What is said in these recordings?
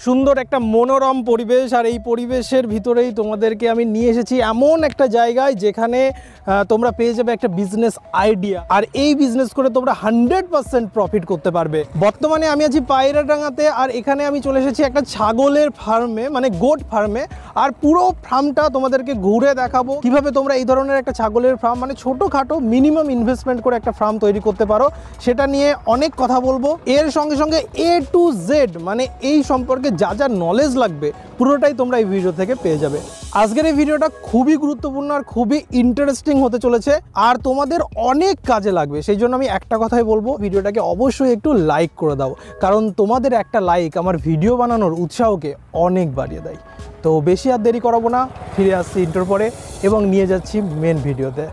সুন্দর একটা মনোরম পরিবেশ, আর এই পরিবেশের ভিতরেই তোমাদেরকে আমি নিয়ে এসেছি এমন একটা জায়গায় যেখানে তোমরা পেয়ে যাবে একটা বিজনেস আইডিয়া, আর এই বিজনেস করে তোমরা 100% প্রফিট করতে পারবে। বর্তমানে আমি আছি পায়রাডাঙ্গাতে, আর এখানে আমি চলে এসেছি একটা ছাগলের ফার্মে, মানে গোট ফার্মে। আর পুরো ফার্মটা তোমাদেরকে ঘুরে দেখাবো কিভাবে তোমরা এই ধরনের একটা ছাগলের ফার্ম, মানে ছোটোখাটো মিনিমাম ইনভেস্টমেন্ট করে একটা ফার্ম তৈরি করতে পারো, সেটা নিয়ে অনেক কথা বলবো। এর সঙ্গে সঙ্গে A to Z মানে এই সম্পর্কে যা যা নলেজ লাগবে পুরোটাই তোমরা এই ভিডিও থেকে পেয়ে যাবে। আজকের এই ভিডিওটা খুবই গুরুত্বপূর্ণ আর খুবই ইন্টারেস্টিং হতে চলেছে, আর তোমাদের অনেক কাজে লাগবে। সেই জন্য আমি একটা কথাই বলবো, ভিডিওটাকে অবশ্যই একটু লাইক করে দাও, কারণ তোমাদের একটা লাইক আমার ভিডিও বানানোর উৎসাহকে অনেক বাড়িয়ে দেয়। তো বেশি আর দেরি করাবো না, ফিরে আসছি ইন্টার পরে এবং নিয়ে যাচ্ছি মেন ভিডিওতে।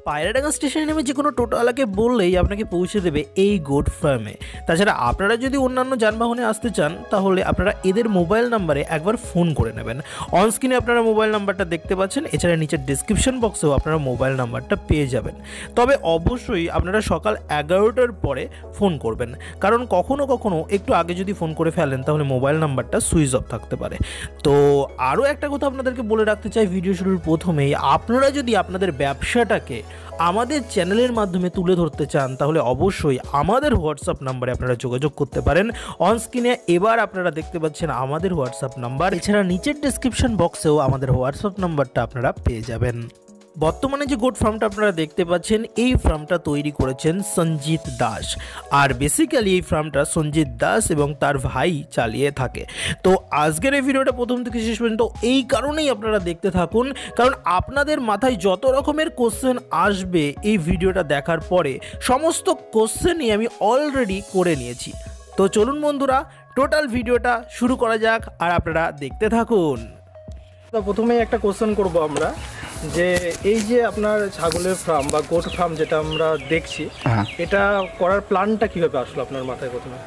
পায়রাডাঙ্গা স্টেশনে নেমে যে কোনো টোটোওয়ালাকে বললেই আপনাকে পৌঁছে দেবে এই গোট ফার্মে। তাছাড়া আপনারা যদি অন্যান্য যানবাহনে আসতে চান তাহলে আপনারা এদের মোবাইল নাম্বারে একবার ফোন করে নেবেন। অনস্ক্রিনে আপনারা মোবাইল নাম্বারটা দেখতে পাচ্ছেন, এছাড়া নিচের ডিসক্রিপশন বক্সেও আপনারা মোবাইল নাম্বারটা পেয়ে যাবেন। তবে অবশ্যই আপনারা সকাল 11টার পরে ফোন করবেন, কারণ কখনো কখনো একটু আগে যদি ফোন করে ফেলেন তাহলে মোবাইল নাম্বারটা সুইচ অফ থাকতে পারে। তো আরও একটা কথা আপনাদেরকে বলে রাখতে চাই ভিডিও শুরুর প্রথমেই, আপনারা যদি আপনাদের ব্যবসাটাকে আমাদের চ্যানেলের মাধ্যমে তুলে ধরতে চান তাহলে অবশ্যই আমাদের হোয়াটসঅ্যাপ নাম্বারে আপনারা যোগাযোগ করতে পারেন। অনস্ক্রিনে এবার আপনারা দেখতে পাচ্ছেন আমাদের হোয়াটসঅ্যাপ নাম্বার, এছাড়া নিচের ডেসক্রিপশন বক্সেও আমাদের হোয়াটসঅ্যাপ নাম্বারটা আপনারা পেয়ে যাবেন। বর্তমানে যে গোট ফার্মটা আপনারা দেখতে পাচ্ছেন, এই ফার্মটা তৈরি করেছেন সঞ্জিত দাস, আর বেসিক্যালি এই ফার্মটা সঞ্জিত দাস এবং তার ভাই চালিয়ে থাকে। তো আজকের এই ভিডিওটা প্রথম থেকে শেষ পর্যন্ত এই কারণেই আপনারা দেখতে থাকুন, কারণ আপনাদের মাথায় যত রকমের কোশ্চেন আসবে এই ভিডিওটা দেখার পরে সমস্ত কোশ্চেনই আমি অলরেডি করে নিয়েছি। তো চলুন বন্ধুরা, টোটাল ভিডিওটা শুরু করা যাক আর আপনারা দেখতে থাকুন। তো প্রথমেই একটা কোশ্চেন করব আমরা, যে এই যে আপনার ছাগলের ফার্ম বা গোট ফার্ম যেটা আমরা দেখছি, এটা করার প্ল্যানটা কীভাবে আসলো আপনার মাথায় প্রথমে?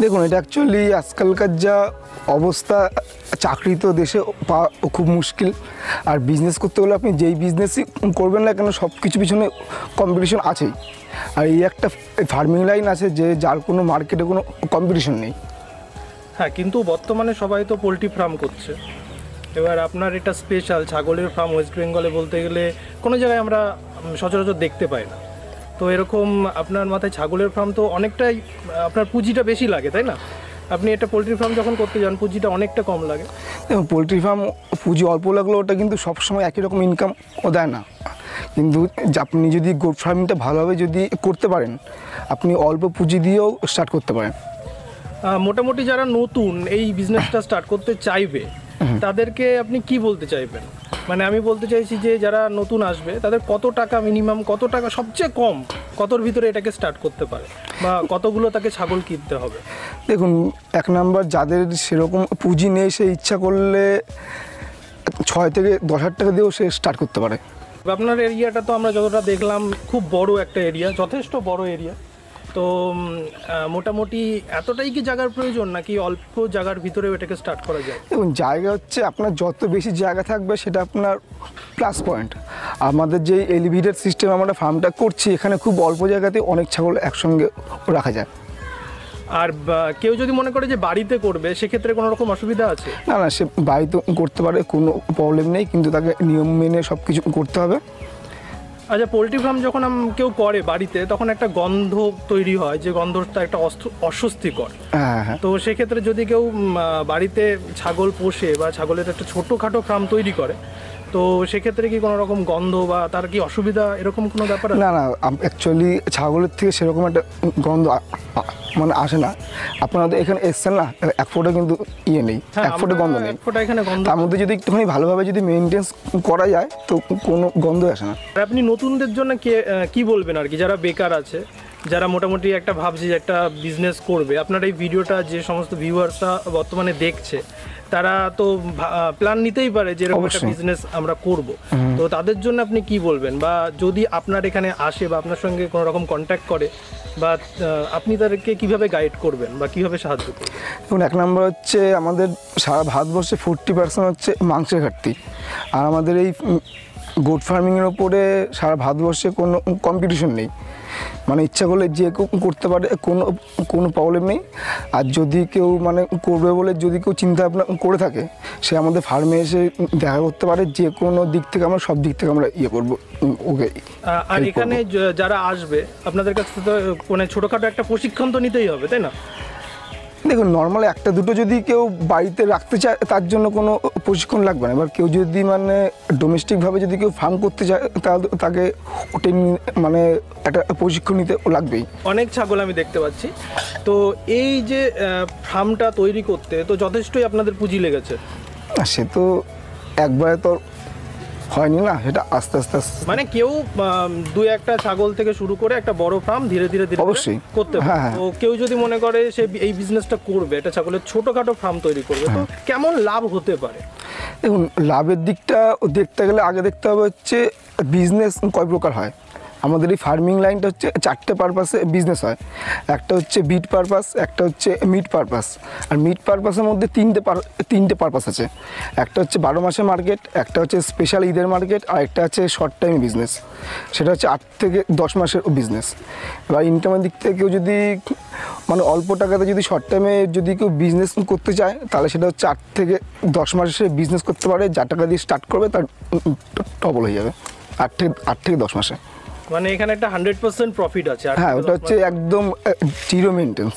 দেখুন, এটা অ্যাকচুয়ালি আজকালকার যা অবস্থা, চাকরি তো দেশে পাওয়া খুব মুশকিল, আর বিজনেস করতে হলে আপনি যেই বিজনেসই করবেন না কেন সব কিছু পিছনে কম্পিটিশন আছেই। আর এই একটা ফার্মিং লাইন আছে যে যার কোনো মার্কেটে কোনো কম্পিটিশন নেই। হ্যাঁ, কিন্তু বর্তমানে সবাই তো পোলট্রি ফার্ম করছে। এবার আপনার এটা স্পেশাল ছাগলের ফার্ম, ওয়েস্ট বেঙ্গলে বলতে গেলে কোনো জায়গায় আমরা সচরাচর দেখতে পাই না। তো এরকম আপনার মাথায় ছাগলের ফার্ম, তো অনেকটাই আপনার পুঁজিটা বেশি লাগে, তাই না? আপনি একটা পোলট্রি ফার্ম যখন করতে যান পুঁজিটা অনেকটা কম লাগে। এবং পোলট্রি ফার্ম পুঁজি অল্প লাগলেও ওটা কিন্তু সবসময় একই রকম ইনকাম ও দেয় না, কিন্তু আপনি যদি গোট ফার্মিংটা ভালোভাবে যদি করতে পারেন আপনি অল্প পুঁজি দিয়েও স্টার্ট করতে পারেন। মোটামুটি যারা নতুন এই বিজনেসটা স্টার্ট করতে চাইবে তাদেরকে আপনি কি বলতে চাইবেন? মানে আমি বলতে চাইছি যে যারা নতুন আসবে তাদের কত টাকা মিনিমাম, কত টাকা সবচেয়ে কম, কতর ভিতরে এটাকে স্টার্ট করতে পারে, বা কতগুলো তাকে ছাগল কিনতে হবে? দেখুন, এক নাম্বার যাদের সেরকম পুঁজি নেই সে ইচ্ছা করলে 6 থেকে 10,000 টাকা দিয়েও সে স্টার্ট করতে পারে। আপনার এরিয়াটা তো আমরা যতটা দেখলাম খুব বড় একটা এরিয়া, যথেষ্ট বড় এরিয়া। তো মোটামুটি এতটাই কি জায়গার প্রয়োজন, নাকি অল্প জায়গার ভিতরেও এটাকে স্টার্ট করা যায়? এবং জায়গা হচ্ছে আপনার যত বেশি জায়গা থাকবে সেটা আপনার প্লাস পয়েন্ট। আমাদের যে এলিভেটেড সিস্টেম আমরা ফার্মটা করছি, এখানে খুব অল্প জায়গাতে অনেক ছাগল একসঙ্গে রাখা যায়। আর কেউ যদি মনে করে যে বাড়িতে করবে সেক্ষেত্রে কোনো রকম অসুবিধা আছে? না না, সে বাড়িতে করতে পারে, কোনো প্রবলেম নেই, কিন্তু তাকে নিয়ম মেনে সব কিছু করতে হবে। আচ্ছা, পোলট্রি ফার্ম যখন কেউ করে বাড়িতে তখন একটা গন্ধ তৈরি হয়, যে গন্ধটা একটা অস্বস্তিকর। হ্যাঁ, তো সেক্ষেত্রে যদি কেউ বাড়িতে ছাগল পোষে বা ছাগলের একটা ছোটোখাটো ফার্ম তৈরি করে, তো সেক্ষেত্রে কি কোনো রকম গন্ধ বা তার কি অসুবিধা এরকম কোনো ব্যাপার? না না, অ্যাকচুয়ালি ছাগলের থেকে সেরকম একটা গন্ধ মানে আসে না। আপনারা এখানে এসছেন না, এক ফোঁটা কিন্তু ইয়ে নেই, এক ফোঁটা গন্ধ নেই। এখানে গন্ধ, তার মধ্যে যদি একটুখানি ভালোভাবে যদি মেনটেন্স করা যায় তো কোনো গন্ধ আসে না। আর আপনি নতুনদের জন্য কি বলবেন আর কি, যারা বেকার আছে, যারা মোটামুটি একটা ভাবছে যে একটা বিজনেস করবে? আপনার এই ভিডিওটা যে সমস্ত ভিউয়ার্সরা বর্তমানে দেখছে তারা তো প্ল্যান নিতেই পারে যে এরকম একটা বিজনেস আমরা করব, তো তাদের জন্য আপনি কি বলবেন? বা যদি আপনার এখানে আসে বা আপনার সঙ্গে কোনো রকম কন্ট্যাক্ট করে, বা আপনি তাদেরকে কিভাবে গাইড করবেন বা কিভাবে সাহায্য করবেন? এখন এক নম্বর হচ্ছে আমাদের সারা ভারতবর্ষে 40% হচ্ছে মাংসের ঘাটতি, আর আমাদের এই গোট ফার্মিংয়ের ওপরে সারা ভারতবর্ষে কোনো কম্পিটিশন নেই, মানে ইচ্ছা করলে যে কেউ করতে পারে, কোনো প্রবলেম নেই। আর যদি কেউ মানে করবে বলে যদি কেউ চিন্তা ভাবনা করে থাকে, সে আমাদের ফার্মে এসে দেখা করতে পারে। যে কোনো দিক থেকে আমরা সব দিক থেকে আমরা ইয়ে করবো ওকে। আর এখানে যারা আসবে আপনাদের কাছ থেকে তো মানে ছোটোখাটো একটা প্রশিক্ষণ তো নিতেই হবে, তাই না? দেখুন, নর্মালি একটা দুটো যদি কেউ বাড়িতে রাখতে চায় তার জন্য কোনো প্রশিক্ষণ লাগবে না। এবার কেউ যদি মানে ডোমেস্টিকভাবে যদি কেউ ফার্ম করতে চায় তাহলে তাকে মানে একটা প্রশিক্ষণ নিতে লাগবেই। অনেক ছাগল আমি দেখতে পাচ্ছি, তো এই যে ফার্মটা তৈরি করতে তো যথেষ্টই আপনাদের পুঁজি লেগেছে। সে তো একবারে তো হয়নি না, সেটা আস্তে আস্তে মানে কেউ দুই একটা ছাগল থেকে শুরু করে একটা বড় ফার্ম ধীরে ধীরে ধীরে অবশ্যই করতে পারে। হ্যাঁ। তো কেউ যদি মনে করে সে এই বিজনেসটা করবে, একটা ছাগলের ছোটখাটো ফার্ম তৈরি করবে, তো কেমন লাভ হতে পারে? দেখুন, লাভের দিকটা দেখতে গেলে আগে দেখতে হবে হচ্ছে বিজনেস কয় প্রকার হয়। আমাদের এই ফার্মিং লাইনটা হচ্ছে 4টে পারপাসে বিজনেস হয়। একটা হচ্ছে বিট পারপাস, একটা হচ্ছে মিট পারপাস। আর মিট পারপাসের মধ্যে তিনটে পারপাস আছে। একটা হচ্ছে 12 মাসের মার্কেট, একটা হচ্ছে স্পেশাল ঈদের মার্কেট, আর একটা হচ্ছে শর্ট টাইম বিজনেস, সেটা হচ্ছে 8 থেকে 10 মাসের বিজনেস। এবার ইনকামের দিক থেকে কেউ যদি মানে অল্প টাকাতে যদি শর্ট টাইমে যদি কেউ বিজনেস করতে চায়, তাহলে সেটা হচ্ছে 8 থেকে 10 মাসে বিজনেস করতে পারে। যা টাকা দিয়ে স্টার্ট করবে তার ডবল হয়ে যাবে 8 থেকে 10 মাসে। মানে এখানে একটা 100% প্রফিট আছে। হ্যাঁ, ওটা হচ্ছে একদম জিরো মেইনটেন্স।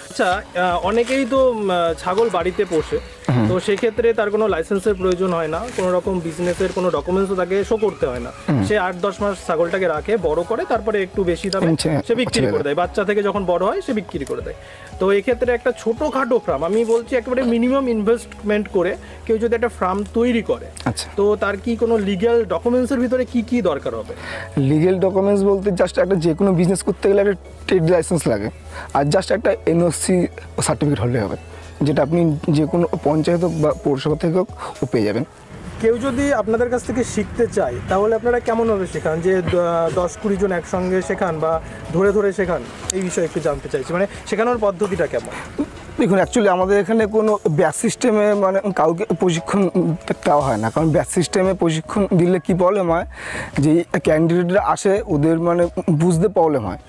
আচ্ছা, অনেকেই তো ছাগল বাড়িতে পোষে, তো সেক্ষেত্রে তার কোনো লাইসেন্সের প্রয়োজন হয় না, কোনো রকম বিজনেসের কোনো ডকুমেন্টসও তাকে শো করতে হয় না। সে 8-10 মাস ছাগলটাকে রাখে, বড় করে, তারপরে একটু বেশি দামে সে বিক্রি করে দেয়। বাচ্চা থেকে যখন বড় হয় সে বিক্রি করে দেয়। তো এক্ষেত্রে একটা ছোটোখাটো ফার্ম, আমি বলছি একেবারে মিনিমাম ইনভেস্টমেন্ট করে কেউ যদি একটা ফার্ম তৈরি করে, আচ্ছা, তো তার কি কোনো লিগ্যাল ডকুমেন্টসের ভিতরে কি কি দরকার হবে? লিগ্যাল ডকুমেন্টস বলতে জাস্ট একটা যে কোনো বিজনেস করতে গেলে একটা ট্রেড লাইসেন্স লাগে, আর জাস্ট একটা এনওসি সার্টিফিকেট হলে হবে, যেটা আপনি যে কোনো পঞ্চায়েত হোক বা পৌরসভা থেকে হোক ও পেয়ে যাবেন। কেউ যদি আপনাদের কাছ থেকে শিখতে চায় তাহলে আপনারা কেমনভাবে শেখান? যে 10-20 জন একসঙ্গে শেখান বা ধরে ধরে শেখান? এই বিষয়ে একটু জানতে চাইছি, মানে শেখানোর পদ্ধতিটা কেমন? দেখুন, অ্যাকচুয়ালি আমাদের এখানে কোনো ব্যাচ সিস্টেমে মানে কাউকে প্রশিক্ষণ দেওয়া হয় না। কারণ ব্যাচ সিস্টেমে প্রশিক্ষণ দিলে কী প্রবলেম হয়, যে ক্যান্ডিডেটরা আসে ওদের মানে বুঝতে প্রবলেম হয়,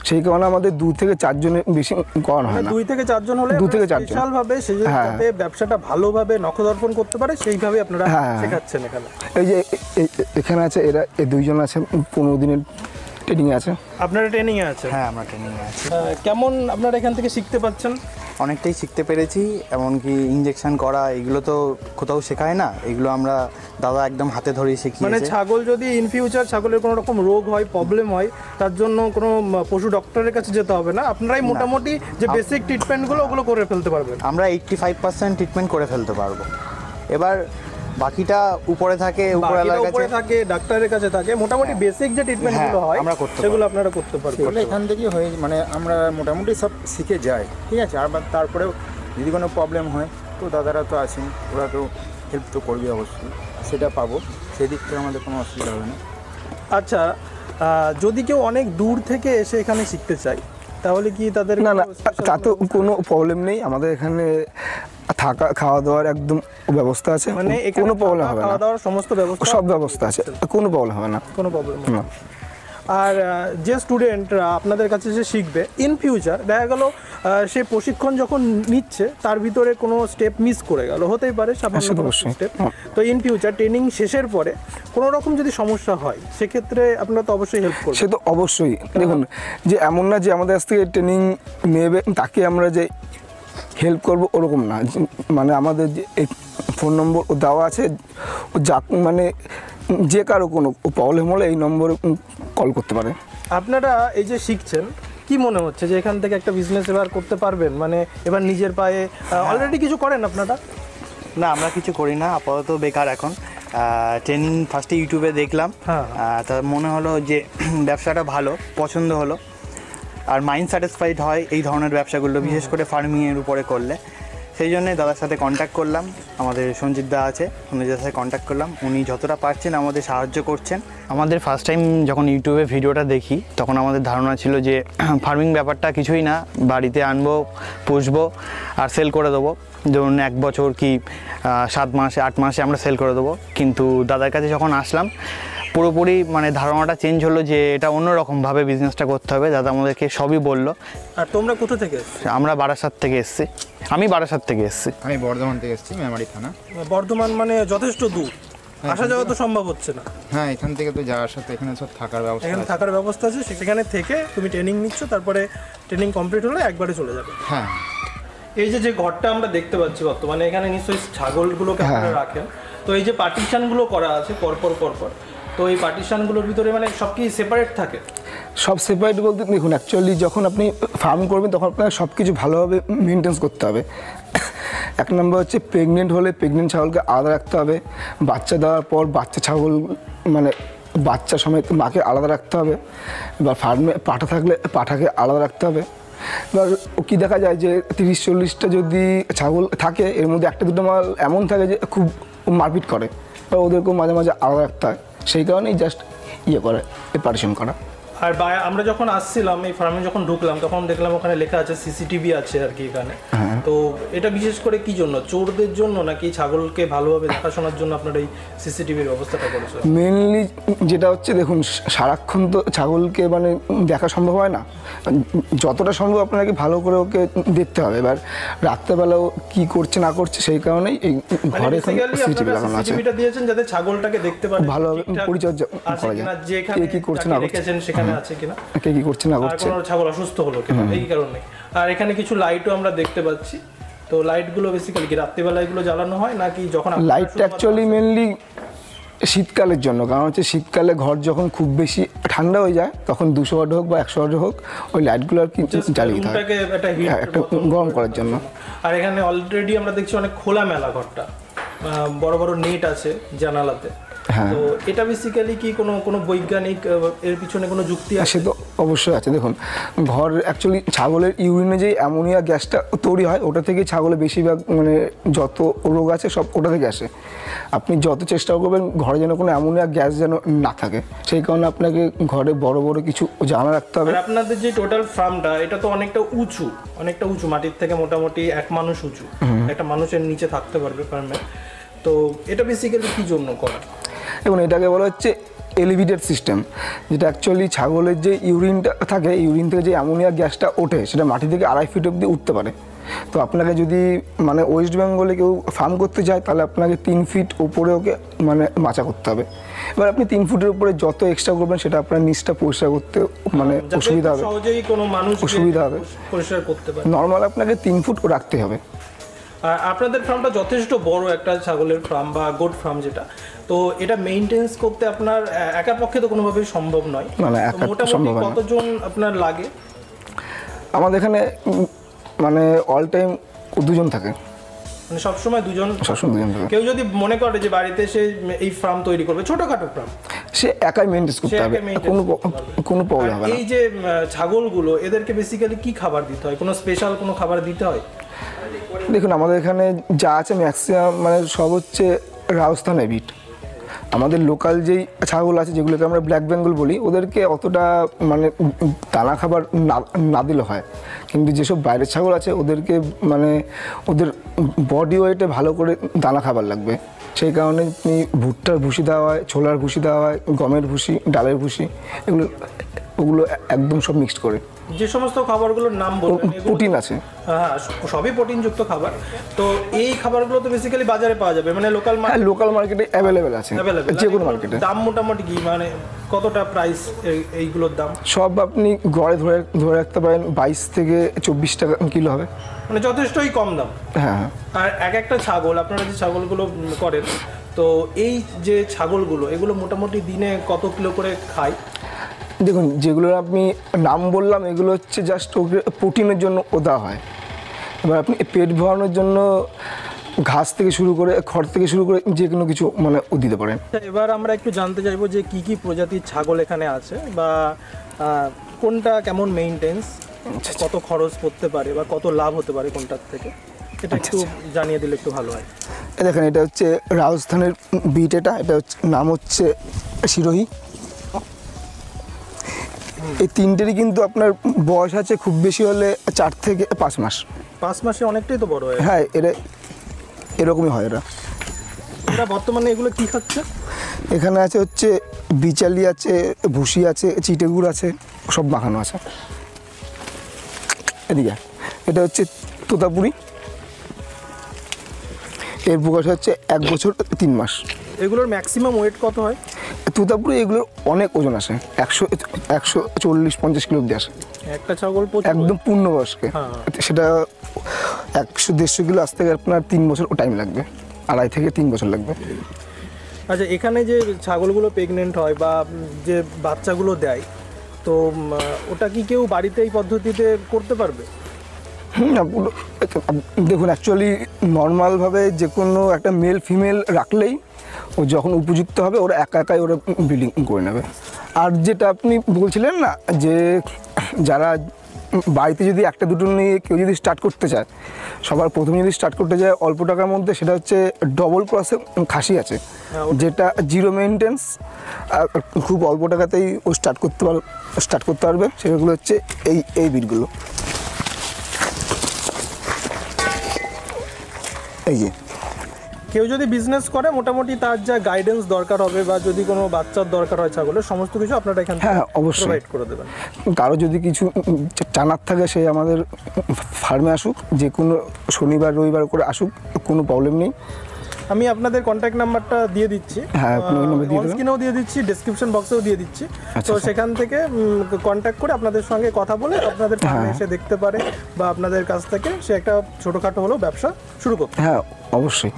সেই কারণে আমাদের 2 থেকে 4 জনের বেশি করানো হয় না। 2 থেকে 4 জন হলে 2 থেকে 4 জন স্পেশালভাবে সে যাতে ব্যবসাটা ভালোভাবে নখদর্পণ করতে পারে সেইভাবে আপনারা শেখাচ্ছেন এখানে। এই যে এখানে আছে এরা, এই 2 জন আছে, 15 দিনের ট্রেনিংয়ে আছে। আপনারা ট্রেনিংয়ে আছেন? হ্যাঁ, আমরা ট্রেনিংয়ে আছি। কেমন আপনারা এখান থেকে শিখতে পাচ্ছেন? অনেকটাই শিখতে পেরেছি। এমনকি ইনজেকশন করা এগুলো তো কোথাও শেখায় না, এগুলো আমরা দাদা একদম হাতে ধরেই শিখিয়েছে। মানে ছাগল যদি ইন ফিউচার ছাগলের কোনো রকম রোগ হয়, প্রবলেম হয়, তার জন্য কোনো পশু ডক্টরের কাছে যেতে হবে না, আপনারাই মোটামুটি যে বেসিক ট্রিটমেন্টগুলো ওগুলো করে ফেলতে পারবেন। আমরা 85% ট্রিটমেন্ট করে ফেলতে পারবো। এবার বাকিটা উপরে থাকে, উপরে থাকে, ডাক্তারের কাছে থাকে। মোটামুটি বেসিক যে ট্রিটমেন্টগুলো হয় আমরা করতে সেগুলো আপনারা করতে পারবেন। এখান থেকেই হয়ে মানে আমরা মোটামুটি সব শিখে যাই, ঠিক আছে। আর তারপরেও যদি কোনো প্রবলেম হয় তো দাদারা তো আছেন, ওরা তো হেল্প তো করবে অবশ্যই, সেটা পাবো, সেদিক থেকে আমাদের কোনো অসুবিধা হবে না। আচ্ছা, যদি কেউ অনেক দূর থেকে এসে এখানে শিখতে চায় তাহলে কি তাদের? না, তা তো কোনো প্রবলেম নেই। আমাদের এখানে থাকা খাওয়া দাওয়ার একদম ব্যবস্থা আছে, মানে কোনো প্রবলেম হবে না। খাওয়া দাওয়ার সমস্ত ব্যবস্থা, সব ব্যবস্থা আছে, কোনো প্রবলেম হবে না, কোনো প্রবলেম না। আর যে স্টুডেন্টরা আপনাদের কাছে এসে শিখবে, ইন ফিউচার দেখা গেল সে প্রশিক্ষণ যখন নিচ্ছে তার ভিতরে কোনো স্টেপ মিস করে গেল, হতেই পারে সামান্য স্টেপ। তো ইন ফিউচার ট্রেনিং শেষের পরে কোনো রকম যদি সমস্যা হয় সেক্ষেত্রে আপনারা তো অবশ্যই হেল্প করবেন। সে তো অবশ্যই। দেখুন, যে এমন না যে আমাদের কাছ থেকে ট্রেনিং নেবে তাকে আমরা যে হেল্প করব ওরকম না। মানে আমাদের যে ফোন নম্বর দেওয়া আছে, ও যা মানে যে কারো কোনো প্রবলেম হলে এই নম্বরে কল করতে পারে। আপনারা এই যে শিখছেন, কি মনে হচ্ছে যে এখান থেকে একটা বিজনেস এবার করতে পারবেন? মানে এবার নিজের পায়ে অলরেডি কিছু করেন আপনারা? না, আমরা কিছু করি না, আপাতত বেকার এখন। ট্রেনিং ফার্স্টে ইউটিউবে দেখলাম, তা মনে হলো যে ব্যবসাটা ভালো, পছন্দ হলো। আর মাইন্ড স্যাটিসফাইড হয় এই ধরনের ব্যবসাগুলো, বিশেষ করে ফার্মিংয়ের উপরে করলে। সেই জন্যে দাদার সাথে কন্ট্যাক্ট করলাম, আমাদের সঞ্জিত দা আছে, সঞ্জিতের সাথে কন্ট্যাক্ট করলাম। উনি যতটা পারছেন আমাদের সাহায্য করছেন। আমাদের ফার্স্ট টাইম যখন ইউটিউবে ভিডিওটা দেখি তখন আমাদের ধারণা ছিল যে ফার্মিং ব্যাপারটা কিছুই না, বাড়িতে আনবো, পুষবো আর সেল করে দেবো। ধরুন 1 বছর কি 7 মাসে 8 মাসে আমরা সেল করে দেবো। কিন্তু দাদার কাছে যখন আসলাম পুরোপুরি মানে ধারণাটা চেঞ্জ হলো যে এটা অন্যরকমভাবে বিজনেসটা করতে হবে। দাদা আমাদেরকে সবই বললো। আর তোমরা কোথা থেকে এসছো? আমরা বারাসাত থেকে এসেছি। আমি বারাসাত থেকে এসেছি। আমি বর্ধমান থেকে এসেছি, মেমারি থানা। বর্ধমান মানে যথেষ্ট দূর, আসা যাওয়া তো সম্ভব হচ্ছে না। হ্যাঁ, এখান থেকে তো যাওয়ার সাথে এখানে সব থাকার ব্যবস্থা এখানে আছে। থাকার ব্যবস্থা আছে, সেখানে থেকে তুমি ট্রেনিং নিচ্ছ, তারপরে ট্রেনিং কমপ্লিট হলে একবারে চলে যাবে। হ্যাঁ, এই যে ঘরটা আমরা দেখতে পাচ্ছি বর্তমানে, এখানে নিশ্চয়ই ছাগলগুলোকে আপনারা রাখেন। তো এই যে পার্টিশনগুলো করা আছে পরপর, তো এই পার্টিশনগুলোর ভিতরে মানে সব কি সেপারেট থাকে? সব সেপারেট বলতে দেখুন, অ্যাকচুয়ালি যখন আপনি ফার্ম করবেন তখন আপনাকে সব কিছু ভালোভাবে মেনটেন্স করতে হবে। 1 নম্বর হচ্ছে প্রেগনেন্ট হলে প্রেগনেন্ট ছাগলকে আলাদা রাখতে হবে। বাচ্চা দেওয়ার পর বাচ্চা ছাগল মানে বাচ্চা সমেত মাকে আলাদা রাখতে হবে। এবার ফার্মে পাঠা থাকলে পাঠাকে আলাদা রাখতে হবে। এবার কী দেখা যায় যে 30-40টা যদি ছাগল থাকে, এর মধ্যে 1-2টা মাল এমন থাকে যে খুব মারপিট করে, এবার ওদেরকেও মাঝে মাঝে আলাদা রাখতে হয়। সেই কারণেই জাস্ট করে পার্টিশন করা। আর আমরা যখন আসছিলাম এই ফার্মে, যখন ঢুকলাম তখন দেখলাম ওখানে লেখা আছে সিসিটিভি আছে আর কি এখানে। তো এটা বিশেষ করে কি জন্য, চোরদের জন্য নাকি ছাগলকে ভালোভাবে দেখাশোনার জন্য আপনারা এই সিসিটিভির ব্যবস্থাটা করেছেন? মেনলি যেটা হচ্ছে দেখুন, সারাক্ষণ তো ছাগলকে মানে দেখা সম্ভব হয় না, যতটা সম্ভব আপনাকে ভালো করে ওকে দেখতে হবে। এবার রাত্রেবেলাও কি করছে না করছে, সেই কারণেই এই ঘরে সিসিটিভি লাগানো আছে। সিসিটিভিটা দিয়েছেন যাতে ছাগলটাকে দেখতে পারে, ভালোভাবে পরিচর্যা করা যায়, কে কি করছে না করছে সেখানে আছে কিনা, কে কি করছে না আর করছে, কোনো ছাগল অসুস্থ হলো কিনা, এই কারণে। আর এখানে কিছু লাইটও আমরা দেখতে পাচ্ছি। তো লাইটগুলো বেসিক্যালি কি রাত্রিবেলা এগুলো জ্বালানো হয় নাকি যখন লাইটটা অ্যাকচুয়ালি মেনলি শীতকালের জন্য, কারণ হচ্ছে শীতকালে ঘর যখন খুব বেশি ঠান্ডা হয়ে যায় তখন 200 ওয়াট হোক বা 100 ওয়াট হোক ওই লাইটগুলো আর কি জ্বালিয়ে দিতে হয়, একটা গরম করার জন্য। আর এখানে অলরেডি আমরা দেখছি অনেক খোলামেলা ঘরটা, বড় বড় নেট আছে জানালাতে। তো এটা বেসিক্যালি কি কোনো বৈজ্ঞানিক এর পিছনে কোনো যুক্তি আছে? সে তো অবশ্যই আছে। দেখুন, ঘর অ্যাকচুয়ালি ছাগলের ইউরিনে যে অ্যামোনিয়া গ্যাসটা তৈরি হয় ওটা থেকে ছাগলের বেশিরভাগ মানে যত রোগ আছে সব ওটা থেকে আসে। আপনি যত চেষ্টা করবেন ঘরে যেন কোনো অ্যামোনিয়া গ্যাস যেন না থাকে, সেই কারণে আপনাকে ঘরে বড় বড় কিছু জানা রাখতে হবে। আপনাদের যে টোটাল ফার্মটা এটা তো অনেকটা উঁচু, মাটির থেকে মোটামুটি 1 মানুষ উঁচু, একটা মানুষের নিচে থাকতে পারবে ফার্মে। তো এটা বেসিক্যালি কি জন্য করা? এবং এটাকে বলা হচ্ছে এলিভেটেড সিস্টেম, যেটা অ্যাকচুয়ালি ছাগলের যে ইউরিনটা থাকে, ইউরিন থেকে যে অ্যামোনিয়া গ্যাসটা ওঠে সেটা মাটি থেকে 2.5 ফিট অবধি উঠতে পারে। তো আপনাকে যদি মানে ওয়েস্ট বেঙ্গলে কেউ ফার্ম করতে চায় তাহলে আপনাকে 3 ফিট উপরে ওকে মানে মাচা করতে হবে। এবার আপনি 3 ফুটের উপরে যত এক্সট্রা করবেন সেটা আপনার নিচটা পরিষ্কার করতে মানে অসুবিধা হবে, সহজেই কোনো মানুষ অসুবিধা হবে, পরিষ্কার করতে পারে। নর্মাল আপনাকে 3 ফুট রাখতে হবে। আর আপনাদের ফার্মটা যথেষ্ট বড় একটা ছাগলের ফার্ম বা গোট ফার্ম যেটা, তো এটা মেইনটেনেন্স করতে আপনার একার পক্ষে তো কোনোভাবেই সম্ভব নয়। না, একা সম্ভব মোটামুটি না। কতজন আপনার লাগে? আমাদের এখানে মানে অল টাইম 2 জন থাকে, মানে সবসময় 2 জন? সবসময় 2 জন থাকে। কেউ যদি মনে করে যে বাড়িতে সে এই ফার্ম তৈরি করবে, ছোটখাটো ফার্ম, সে একাই মেইনটেন করতে হবে, কোনো প্রবলেম হবে না। এই যে ছাগলগুলো এদেরকে বেসিক্যালি কি খাবার দিতে হয়? কোনো স্পেশাল কোনো খাবার দিতে হয়? দেখুন, আমাদের এখানে যা আছে ম্যাক্সিমাম মানে সব হচ্ছে রাজস্থান বিট। আমাদের লোকাল যেই ছাগল আছে যেগুলোকে আমরা ব্ল্যাক বেঙ্গল বলি, ওদেরকে অতটা মানে দানা খাবার না দিলে হয়, কিন্তু যেসব বাইরের ছাগল আছে ওদেরকে মানে ওদের বডি ওয়েটে ভালো করে দানা খাবার লাগবে। সেই কারণে ভুট্টার ভুসি দেওয়া হয়, ছোলার ভুসি দেওয়া হয়, গমের ভুসি, ডালের ভুসি, ওগুলো একদম সব মিক্সড করে। যে সমস্ত খাবারগুলোর নাম বললেন প্রোটিন আছে, হ্যাঁ সবই প্রোটিনযুক্ত খাবার। তো এই খাবারগুলো তো বেসিক্যালি বাজারে পাওয়া যাবে, মানে লোকাল মার্কেটে অ্যাভেলেবেল আছে, যে কোনো মার্কেটে। দাম মোটামুটি কি মানে কতটা প্রাইস এইগুলোর দাম? সব আপনি গড়ে ধরে রাখতে পারেন 22 থেকে 24 টাকা কিলো হবে, মানে যথেষ্টই কম দাম। হ্যাঁ। আর একটা ছাগল আপনারা যে ছাগলগুলো করেন, তো এই যে ছাগলগুলো এগুলো মোটামুটি দিনে কত কিলো করে খায়? দেখুন, যেগুলোর আপনি নাম বললাম এগুলো হচ্ছে জাস্ট ওকে প্রোটিনের জন্য দেওয়া হয়। এবার আপনি পেট ভরানোর জন্য ঘাস থেকে শুরু করে খড় থেকে শুরু করে যে কোনো কিছু মানে দিতে পারেন। এবার আমরা একটু জানতে চাইবো যে কি কি প্রজাতির ছাগল এখানে আছে, বা কোনটা কেমন মেইনটেন্স, কত খরচ পড়তে পারে বা কত লাভ হতে পারে কোনটার থেকে, এটা একটু জানিয়ে দিলে একটু ভালো হয়। দেখেন, এটা হচ্ছে রাজস্থানের বিট, এটা হচ্ছে নাম হচ্ছে সিরোহি। এই তিনটেরই কিন্তু আপনার বয়স আছে খুব বেশি হলে 4 থেকে 5 মাস। 5 মাসে অনেকটাই তো বড় হয়। হ্যাঁ, এরকমই হয় এরা। এরা বর্তমানে এগুলো কি খাচ্ছে? এখানে আছে হচ্ছে বিচালি আছে, ভুসি আছে, চিটেগুড় আছে, সব মাখানো আছে। এদিকে এটা হচ্ছে তোতাপুরি, এর বয়স হচ্ছে 1 বছর 3 মাস। এগুলোর ম্যাক্সিমাম ওয়েট কত হয়? তোতাপুরি এগুলোর অনেক ওজন আসে, 140-150 কিলো অব্দি আসে একটা ছাগল প্রচুর একদম পূর্ণবয়স্কে। হ্যাঁ। সেটা 100-150 কিলো আসতে গেলে আপনার 3 বছর টাইম লাগবে, 2.5 থেকে 3 বছর লাগবে। আচ্ছা, এখানে যে ছাগলগুলো প্রেগনেন্ট হয় বা যে বাচ্চাগুলো দেয়, তো ওটা কি কেউ বাড়িতে এই পদ্ধতিতে করতে পারবে? দেখুন, অ্যাকচুয়ালি নর্মালভাবে যে কোনো একটা মেল ফিমেল রাখলেই ও যখন উপযুক্ত হবে ওরা একাই ওরা ব্রিডিং করে নেবে। আর যেটা আপনি বলছিলেন না যে যারা বাড়িতে যদি একটা দুটো নিয়ে কেউ যদি স্টার্ট করতে চায়, সবার প্রথমে যদি স্টার্ট করতে যায় অল্প টাকার মধ্যে, সেটা হচ্ছে ডবল ক্রসের খাসি আছে, যেটা 0 মেইনটেন্স, খুব অল্প টাকাতেই ও স্টার্ট করতে পারবে। সেগুলো হচ্ছে এই বিটগুলো। এই যে কেউ যদি বিজনেস করে, মোটামুটি তার যা গাইডেন্স দরকার হবে বা যদি কোনো বাচ্চার দরকার হয় ছাগলের, সমস্ত কিছু আপনারা এখানে হ্যাঁ, অবশ্যই প্রোভাইড করে দেবেন। কারো যদি কিছু জানার থাকে সে আমাদের ফার্মে আসুক, যে কোনো শনিবার রবিবার করে আসুক, কোনো প্রবলেম নেই। আমি আপনাদের কন্ট্যাক্ট নাম্বারটা দিয়ে দিচ্ছি, হ্যাঁ, আপনি ওই নাম্বার দিয়ে দেবেন। স্ক্রিনেও দিয়ে দিচ্ছি, ডেসক্রিপশন বক্সেও দিয়ে দিচ্ছি। তো সেখান থেকে কন্ট্যাক্ট করে আপনাদের সঙ্গে কথা বলে আপনাদের ফার্মে এসে দেখতে পারে বা আপনাদের কাছ থেকে সে একটা ছোটোখাটো হলেও ব্যবসা শুরু করতে। হ্যাঁ, অবশ্যই।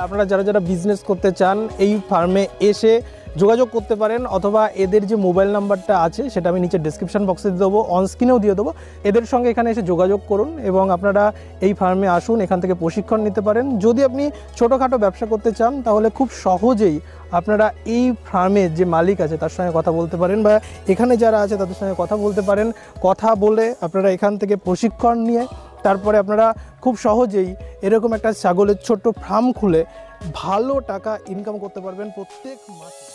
আপনারা যারা বিজনেস করতে চান এই ফার্মে এসে যোগাযোগ করতে পারেন, অথবা এদের যে মোবাইল নাম্বারটা আছে সেটা আমি নিচে ডেসক্রিপশন বক্সে দিয়ে দেবো, অন স্ক্রিনেও দিয়ে দেবো। এদের সঙ্গে এখানে এসে যোগাযোগ করুন এবং আপনারা এই ফার্মে আসুন, এখান থেকে প্রশিক্ষণ নিতে পারেন। যদি আপনি ছোটোখাটো ব্যবসা করতে চান তাহলে খুব সহজেই আপনারা এই ফার্মের যে মালিক আছে তার সঙ্গে কথা বলতে পারেন, বা এখানে যারা আছে তাদের সঙ্গে কথা বলতে পারেন। কথা বলে আপনারা এখান থেকে প্রশিক্ষণ নিয়ে তারপরে আপনারা খুব সহজেই এরকম একটা ছাগলের ছোট্ট ফার্ম খুলে ভালো টাকা ইনকাম করতে পারবেন প্রত্যেক মাসে।